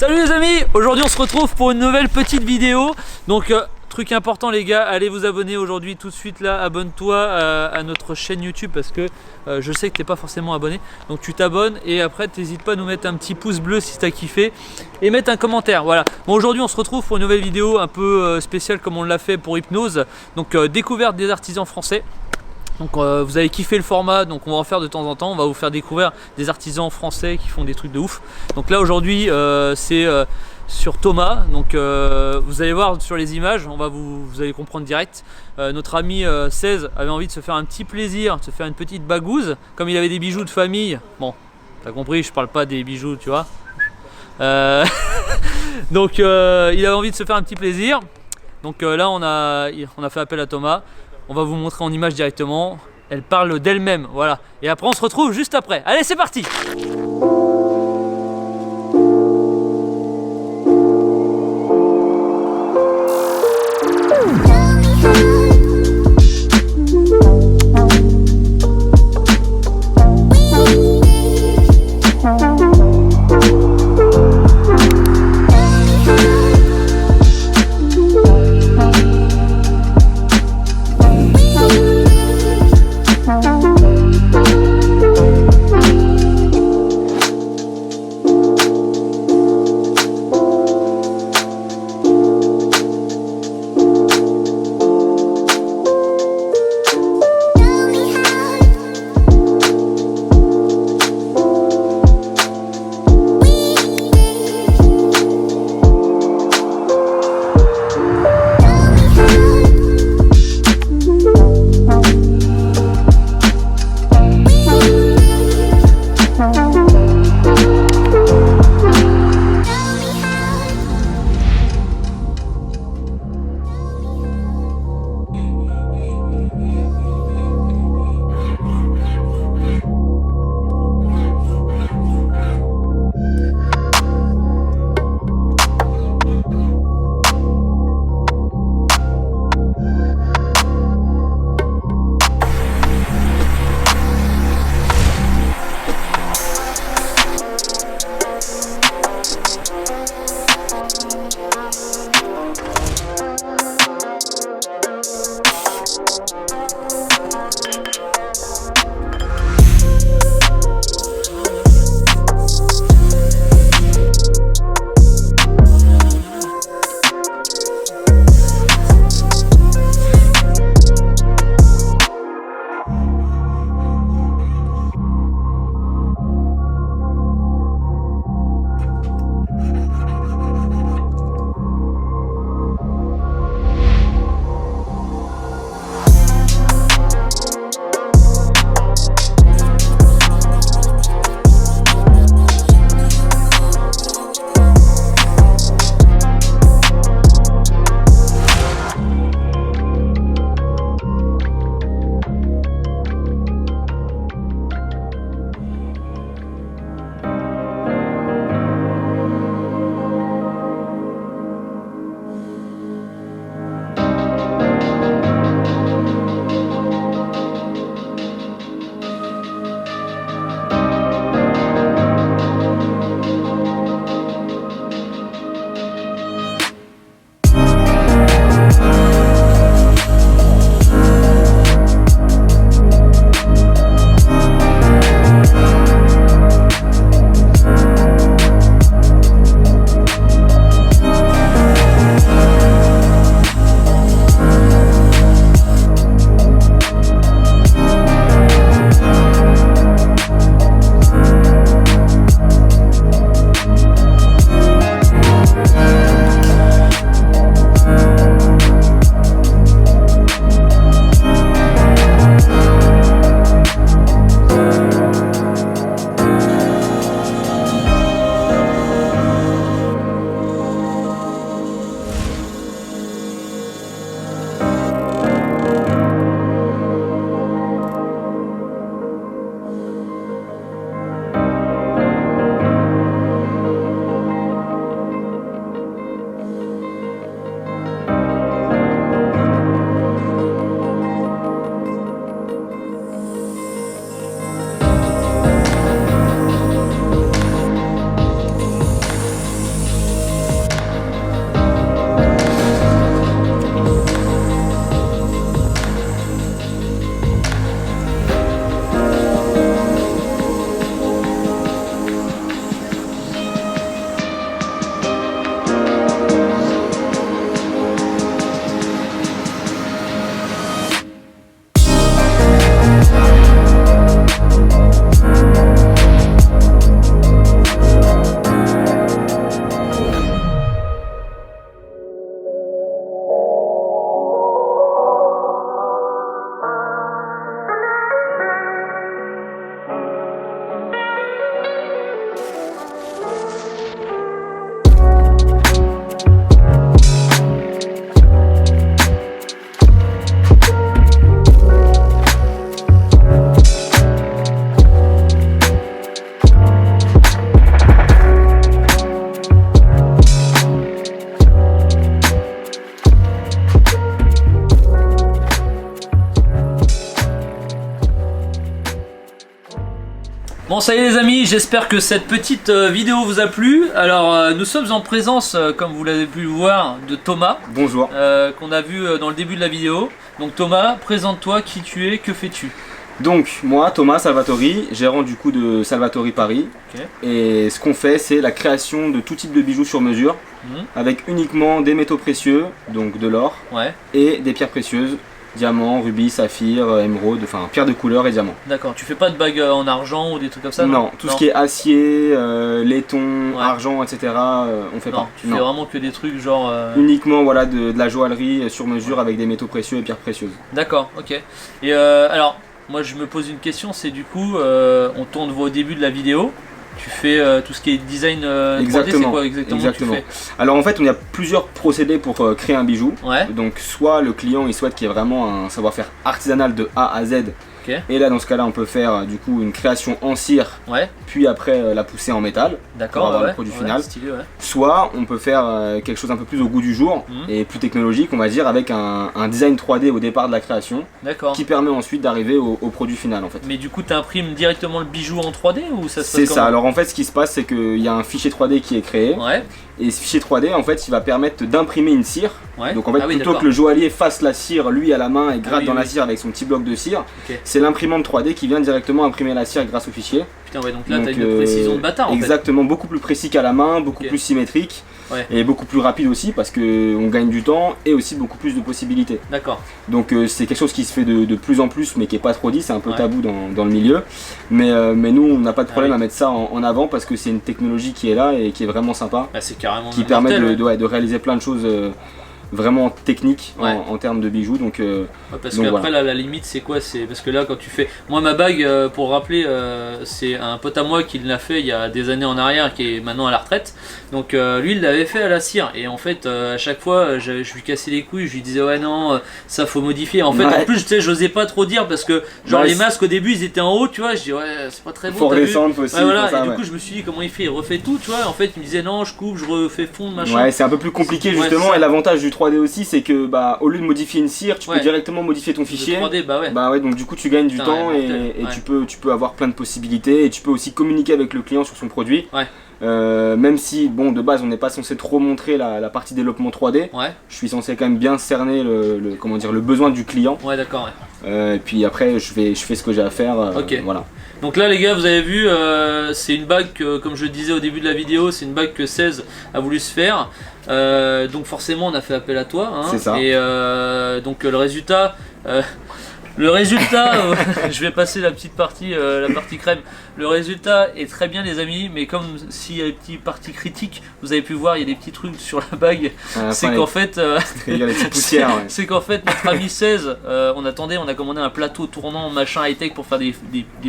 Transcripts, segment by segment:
Salut les amis, aujourd'hui on se retrouve pour une nouvelle petite vidéo. Donc truc important les gars, allez vous abonner aujourd'hui tout de suite là, abonne-toi à notre chaîne YouTube parce que je sais que t'es pas forcément abonné. Donc tu t'abonnes et après t'hésites pas à nous mettre un petit pouce bleu si t'as kiffé et mettre un commentaire. Voilà. Bon, aujourd'hui on se retrouve pour une nouvelle vidéo un peu spéciale comme on l'a fait pour Hypnose. Donc découverte des artisans français. Donc vous avez kiffé le format, donc on va en faire de temps en temps, on va vous faire découvrir des artisans français qui font des trucs de ouf. Donc là aujourd'hui c'est sur Thomas, donc vous allez voir sur les images, vous allez comprendre direct. Notre ami 16 avait envie de se faire un petit plaisir, de se faire une petite bagouze, comme il avait des bijoux de famille. Bon, t'as compris, je parle pas des bijoux, tu vois. Donc il avait envie de se faire un petit plaisir. Donc là on a fait appel à Thomas. On va vous montrer en image directement. Elle parle d'elle-même, voilà. Et après on se retrouve juste après. Allez, c'est parti! Bon, ça y est les amis, j'espère que cette petite vidéo vous a plu. Alors nous sommes en présence, comme vous l'avez pu le voir, de Thomas. Bonjour. Qu'on a vu dans le début de la vidéo. Donc Thomas, présente-toi, qui tu es, que fais-tu? Donc moi, Thomas Salvatori, gérant du coup de Salvatori Paris. Okay. Et ce qu'on fait, c'est la création de tout type de bijoux sur mesure, avec uniquement des métaux précieux, donc de l'or, et des pierres précieuses, diamants, rubis, saphirs, émeraude, enfin pierres de couleur et diamants. D'accord, tu fais pas de bagues en argent ou des trucs comme ça? Non, tout ce qui est acier, laiton, argent, etc. On fait pas. Tu fais vraiment que des trucs genre... Uniquement voilà, de la joaillerie sur mesure avec des métaux précieux et pierres précieuses. D'accord, ok. Et alors, moi je me pose une question, c'est du coup, on tourne au début de la vidéo. Tu fais tout ce qui est design 3D, c'est quoi exactement que tu fais? Alors en fait, on a plusieurs procédés pour créer un bijou. Donc soit le client il souhaite qu'il y ait vraiment un savoir-faire artisanal de A à Z. Et là dans ce cas là on peut faire du coup une création en cire, puis après la pousser en métal pour avoir le produit final. Stylé, soit on peut faire quelque chose un peu plus au goût du jour et plus technologique, on va dire, avec un design 3D au départ de la création qui permet ensuite d'arriver au produit final en fait. Mais du coup tu imprimes directement le bijou en 3D ou ça se passe C'est ça, alors en fait ce qui se passe c'est qu'il y a un fichier 3D qui est créé et ce fichier 3D en fait il va permettre d'imprimer une cire. Donc en fait plutôt que le joaillier fasse la cire lui à la main et gratte dans la cire avec son petit bloc de cire, c'est l'imprimante 3D qui vient directement imprimer la cire grâce au fichier. Putain donc là t'as une précision de bâtard en fait. Exactement, beaucoup plus précis qu'à la main, beaucoup plus symétrique et beaucoup plus rapide aussi parce qu'on gagne du temps et aussi beaucoup plus de possibilités. D'accord. Donc c'est quelque chose qui se fait de plus en plus mais qui est pas trop dit, c'est un peu tabou dans le milieu. Mais nous on n'a pas de problème à mettre ça en avant parce que c'est une technologie qui est là et qui est vraiment sympa. C'est carrément qui permet de réaliser plein de choses vraiment technique en termes de bijoux. Donc, parce qu'après là la limite c'est quoi? C'est parce que là quand tu fais, moi ma bague pour rappeler c'est un pote à moi qui l'a fait il y a des années en arrière, qui est maintenant à la retraite. Donc lui il l'avait fait à la cire et en fait à chaque fois je lui cassais les couilles, je lui disais ouais non ça faut modifier. En fait en plus tu sais j'osais pas trop dire parce que genre les masques au début ils étaient en haut, tu vois, je dis ouais c'est pas très bon. Faut redescendre aussi. Et du coup je me suis dit comment il fait, il refait tout, tu vois. En fait il me disait non je coupe, je refais fondre machin. Ouais c'est un peu plus compliqué justement et l'avantage du 3D aussi c'est que au lieu de modifier une cire tu peux directement modifier ton fichier. 3D, donc du coup tu gagnes du temps et tu peux avoir plein de possibilités et tu peux aussi communiquer avec le client sur son produit. Même si bon de base on n'est pas censé trop montrer la partie développement 3D, je suis censé quand même bien cerner le besoin du client. D'accord. Et puis après je fais ce que j'ai à faire. Voilà. Donc là les gars vous avez vu c'est une bague que, comme je le disais au début de la vidéo, c'est une bague que 16 a voulu se faire. Donc forcément on a fait appel à toi C'est ça. Et donc le résultat je vais passer la petite partie, la partie crème. Le résultat est très bien les amis, mais comme s'il y a des petites parties critiques, vous avez pu voir il y a des petits trucs sur la bague. C'est qu'en fait, il y a des petites poussières. C'est qu'en fait notre ami 16, on a commandé un plateau tournant machin high tech pour faire des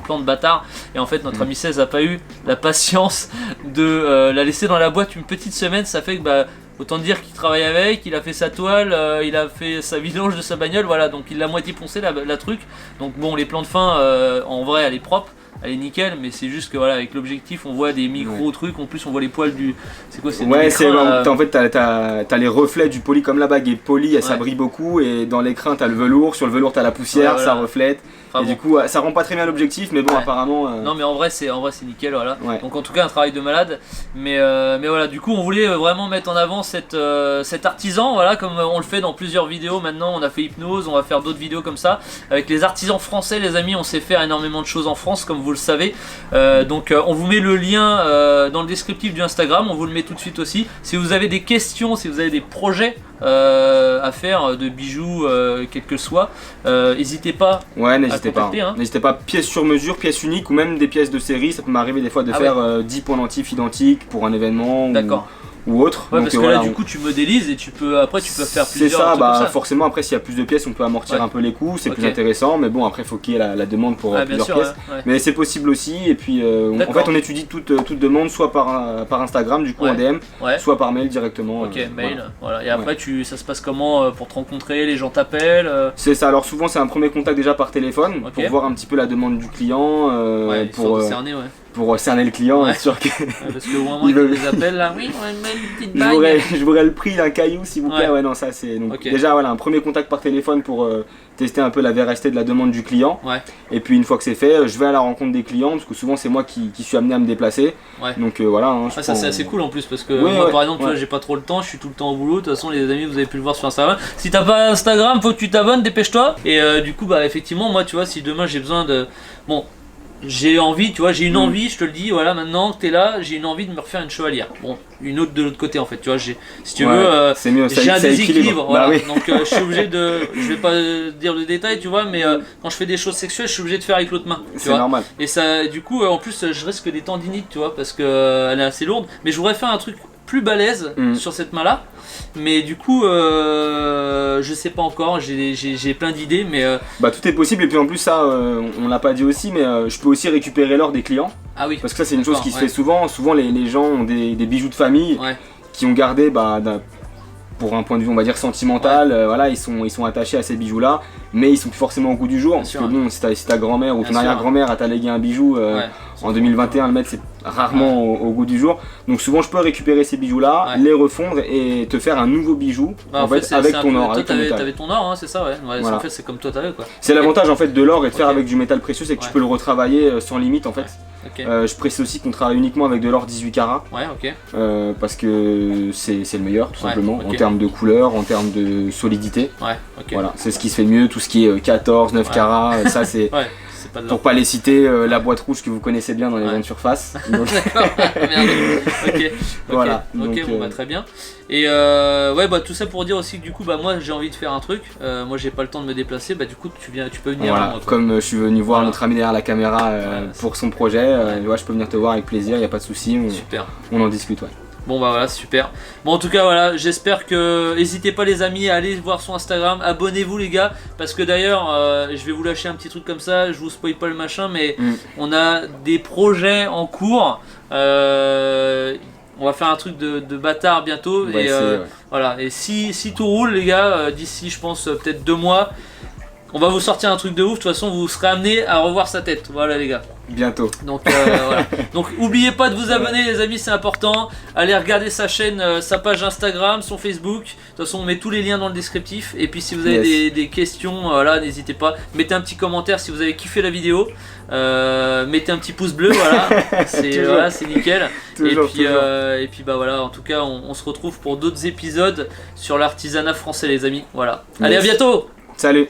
plans de bâtard. Et en fait notre ami 16 a pas eu la patience de la laisser dans la boîte une petite semaine. Ça fait que autant dire qu'il travaille avec, il a fait sa toile, il a fait sa vidange de sa bagnole, voilà, donc il l'a moitié poncé la truc. Donc bon, les plans de fin, en vrai, elle est propre, elle est nickel, mais c'est juste que voilà, avec l'objectif, on voit des micro trucs, en plus on voit les poils du... C'est quoi, c'est en fait t'as les reflets du poli, comme la bague est polie, ça brille beaucoup, et dans l'écrin t'as le velours, sur le velours t'as la poussière, ça reflète. Et du coup ça rend pas très bien l'objectif, mais bon apparemment... Non mais en vrai c'est nickel, voilà. Donc en tout cas un travail de malade, mais voilà, du coup on voulait vraiment mettre en avant cet artisan, voilà, comme on le fait dans plusieurs vidéos maintenant. On a fait hypnose, on va faire d'autres vidéos comme ça, avec les artisans français les amis. On sait faire énormément de choses en France comme vous le savez. Donc on vous met le lien dans le descriptif du Instagram, on vous le met tout de suite aussi. Si vous avez des questions, si vous avez des projets à faire de bijoux, quel que soit, n'hésitez pas. N'hésitez pas, pièces sur mesure, pièces uniques ou même des pièces de série. Ça peut m'arriver des fois de faire 10 pendentifs identiques pour un événement ou autre. Donc, parce que là du coup tu modélises et après tu peux faire plusieurs. C'est ça, forcément après s'il y a plus de pièces on peut amortir un peu les coûts, c'est plus intéressant, mais bon après il faut qu'il y ait la demande pour plusieurs pièces. Mais c'est possible aussi, et puis en fait on étudie toute demande, soit par Instagram du coup en DM, soit par mail directement. Mail, voilà. Et après ça se passe comment pour te rencontrer, les gens t'appellent? C'est ça, alors souvent c'est un premier contact déjà par téléphone pour voir un petit peu la demande du client, pour cerner, pour cerner le client, être sûr que... parce que au moment où il les appelle là, oui, on met une petite bague. Je voudrais le prix d'un caillou s'il vous plaît. Ouais, non, ça c'est... Donc déjà voilà, un premier contact par téléphone pour tester un peu la véracité de la demande du client. Et puis une fois que c'est fait, je vais à la rencontre des clients parce que souvent c'est moi qui suis amené à me déplacer. Donc voilà. Hein, ça c'est assez cool en plus parce que moi par exemple, j'ai pas trop le temps, je suis tout le temps au boulot. De toute façon les amis, vous avez pu le voir sur Instagram. Si t'as pas Instagram, faut que tu t'abonnes, dépêche-toi. Et du coup bah effectivement moi tu vois, si demain j'ai besoin de... Bon, j'ai envie, tu vois, j'ai une envie, je te le dis, voilà, maintenant que t'es là, j'ai une envie de me refaire une chevalière. Bon, une autre de l'autre côté en fait, tu vois, si tu veux, j'ai un déséquilibre, voilà. Bah oui. Donc je suis obligé de, je vais pas dire le détail, tu vois, mais quand je fais des choses sexuelles, je suis obligé de faire avec l'autre main. C'est normal. Et ça, du coup, en plus, je risque des tendinites, tu vois, parce que elle est assez lourde, mais je voudrais faire un truc plus balèze sur cette main là, mais du coup je sais pas encore, j'ai plein d'idées, mais bah tout est possible. Et puis en plus ça on l'a pas dit aussi, mais je peux aussi récupérer l'or des clients. Ah oui, parce que ça c'est une chose qui se fait souvent les gens ont des bijoux de famille qui ont gardé pour un point de vue on va dire sentimental, voilà, ils sont attachés à ces bijoux là, mais ils sont plus forcément au goût du jour, parce que bon, si ta grand-mère ou ton arrière-grand-mère t'a légué un bijou en 2021, le mettre c'est rarement au goût du jour, donc souvent je peux récupérer ces bijoux là, les refondre et te faire un nouveau bijou en fait avec ton or. Toi t'avais ton or, hein, c'est ça, voilà. En fait c'est comme toi t'avais quoi. C'est l'avantage en fait de l'or et de faire avec du métal précieux, c'est que tu peux le retravailler sans limite en fait. Je précise aussi qu'on travaille uniquement avec de l'or 18 carats, parce que c'est le meilleur tout simplement, en termes de couleur, en termes de solidité. Voilà, c'est ce qui se fait le mieux, tout ce qui est 14, 9 carats, ça c'est... Pour pas les citer, la boîte rouge que vous connaissez bien dans les grandes surfaces. D'accord, merde. Voilà. Donc, bon bah très bien. Et bah tout ça pour dire aussi que du coup bah moi j'ai envie de faire un truc. Moi j'ai pas le temps de me déplacer. Bah du coup tu peux venir. Voilà. À moi, comme je suis venu voir notre ami derrière la caméra pour son projet, je peux venir te voir avec plaisir. Y a pas de souci. Super. On en discute. Bon bah voilà, super. Bon en tout cas voilà, j'espère que... N'hésitez pas les amis à aller voir son Instagram, abonnez-vous les gars, parce que d'ailleurs je vais vous lâcher un petit truc comme ça, je vous spoil pas le machin, mais on a des projets en cours, on va faire un truc de bâtard bientôt, et voilà, et si tout roule les gars, d'ici je pense peut-être 2 mois, on va vous sortir un truc de ouf, de toute façon vous serez amenés à revoir sa tête, voilà les gars. Bientôt. Donc voilà. Donc n'oubliez pas de vous abonner les amis, c'est important. Allez regarder sa chaîne, sa page Instagram, son Facebook. De toute façon on met tous les liens dans le descriptif. Et puis si vous avez des questions, voilà, n'hésitez pas. Mettez un petit commentaire si vous avez kiffé la vidéo. Mettez un petit pouce bleu, voilà. C'est nickel. Et puis bah voilà, en tout cas on se retrouve pour d'autres épisodes sur l'artisanat français les amis. Voilà. Allez à bientôt. Salut.